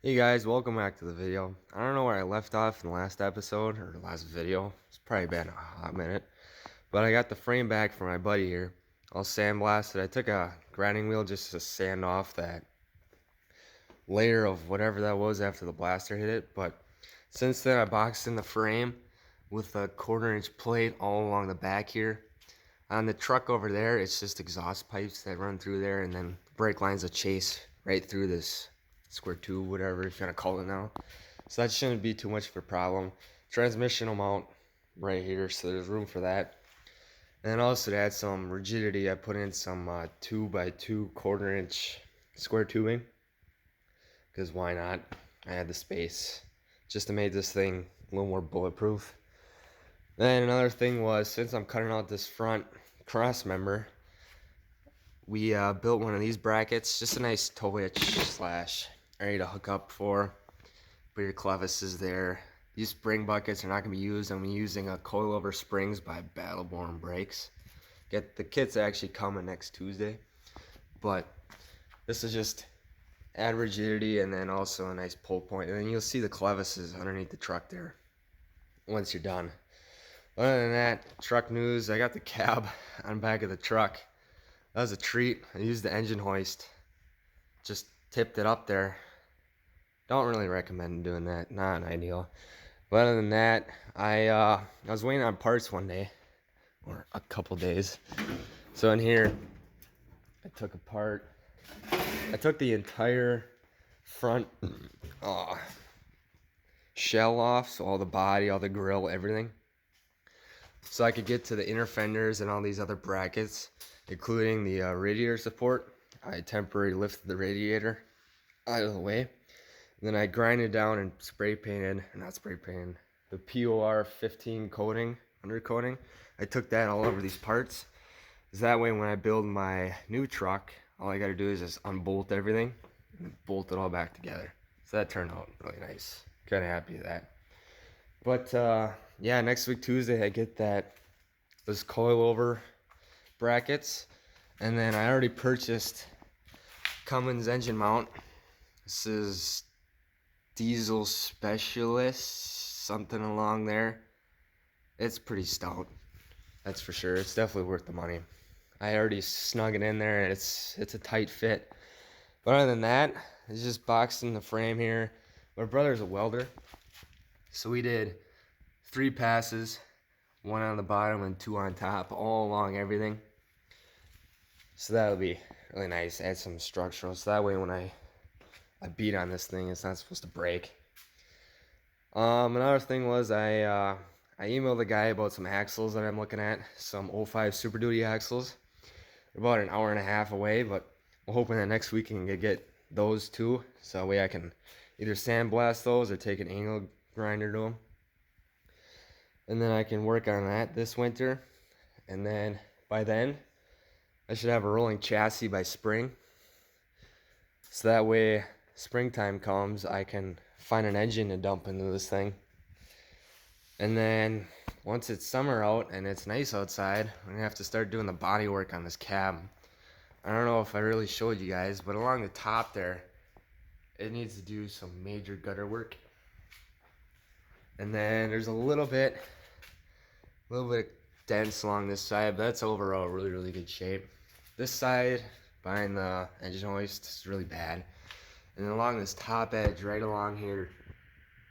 Hey guys, welcome back to the video. I don't know where I left off in the last episode or the last video. It's probably been a hot minute. But I got the frame back from my buddy here. All sandblasted. I took a grinding wheel just to sand off that layer of whatever that was after the blaster hit it. But since then I boxed in the frame with a 1/4 inch plate all along the back here. On the truck over there, it's just exhaust pipes that run through there, and then brake lines that chase right through this square tube, whatever if you want to call it now. So that shouldn't be too much of a problem. Transmission will mount right here, so there's room for that. And then also to add some rigidity, I put in some 2x2 1/4 inch square tubing, because why not? I had the space just to make this thing a little more bulletproof. Then another thing was, since I'm cutting out this front cross member, we built one of these brackets, just a nice toe hitch slash area to hook up for. Put your clevises there. These spring buckets are not going to be used. I'm using a coilover springs by Battleborn Brakes. Get the kit's actually coming next Tuesday, but this is just add rigidity and then also a nice pull point, and then you'll see the clevises underneath the truck there once you're done. Other than that, truck news, I got the cab on back of the truck. That was a treat. I used the engine hoist. Just tipped it up there. Don't really recommend doing that. Not ideal. But other than that, I was waiting on parts one day, or a couple days. So in here, I took the entire front shell off, so all the body, all the grill, everything, so I could get to the inner fenders and all these other brackets, including the radiator support. I temporarily lifted the radiator out of the way. And then I grinded down and spray painted, not spray painted, the POR 15 coating, undercoating. I took that all over these parts. Because that way when I build my new truck, all I gotta do is just unbolt everything and bolt it all back together. So that turned out really nice. Kinda happy with that. But yeah, next week Tuesday I get those coilover brackets, and then I already purchased Cummins engine mount. This is Diesel Specialist, something along there. It's pretty stout, that's for sure. It's definitely worth the money. I already snug it in there, and it's a tight fit. But other than that, it's just boxed in the frame here. My brother's a welder, so we did 3 passes, 1 on the bottom and 2 on top, all along everything. So that'll be really nice. Add some structural, so that way when I beat on this thing, it's not supposed to break. Another thing was I emailed the guy about some axles that I'm looking at, some 05 Super Duty axles. They're about an hour and a half away, but I'm hoping that next week I can get those too, so that way I can either sandblast those or take an angle grinder to them. And then I can work on that this winter, and then by then I should have a rolling chassis by spring, so that way springtime comes, I can find an engine to dump into this thing. And then once it's summer out and it's nice outside, I'm gonna have to start doing the body work on this cab. I don't know if I really showed you guys, but along the top there, it needs to do some major gutter work. And then there's a little bit dents along this side, but that's overall really good shape. This side behind the engine hoist is really bad. And along this top edge, right along here,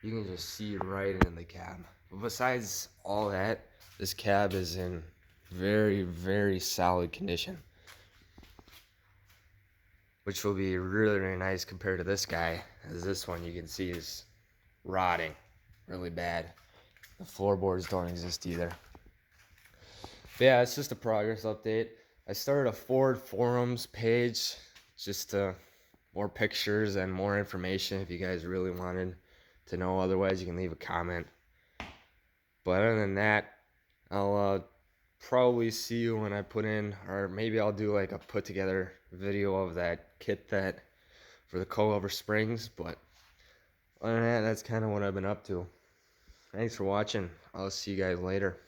you can just see right into the cab. But besides all that, this cab is in very solid condition, which will be really nice compared to this guy, as this one you can see is rotting really bad. The floorboards don't exist either. But yeah, it's just a progress update. I started a Ford forums page, just to more pictures and more information if you guys really wanted to know. Otherwise, you can leave a comment. But other than that, I'll probably see you when I put in, or maybe I'll do like a put together video of that kit for the coilover springs. But other than that, that's kind of what I've been up to. Thanks for watching. I'll see you guys later.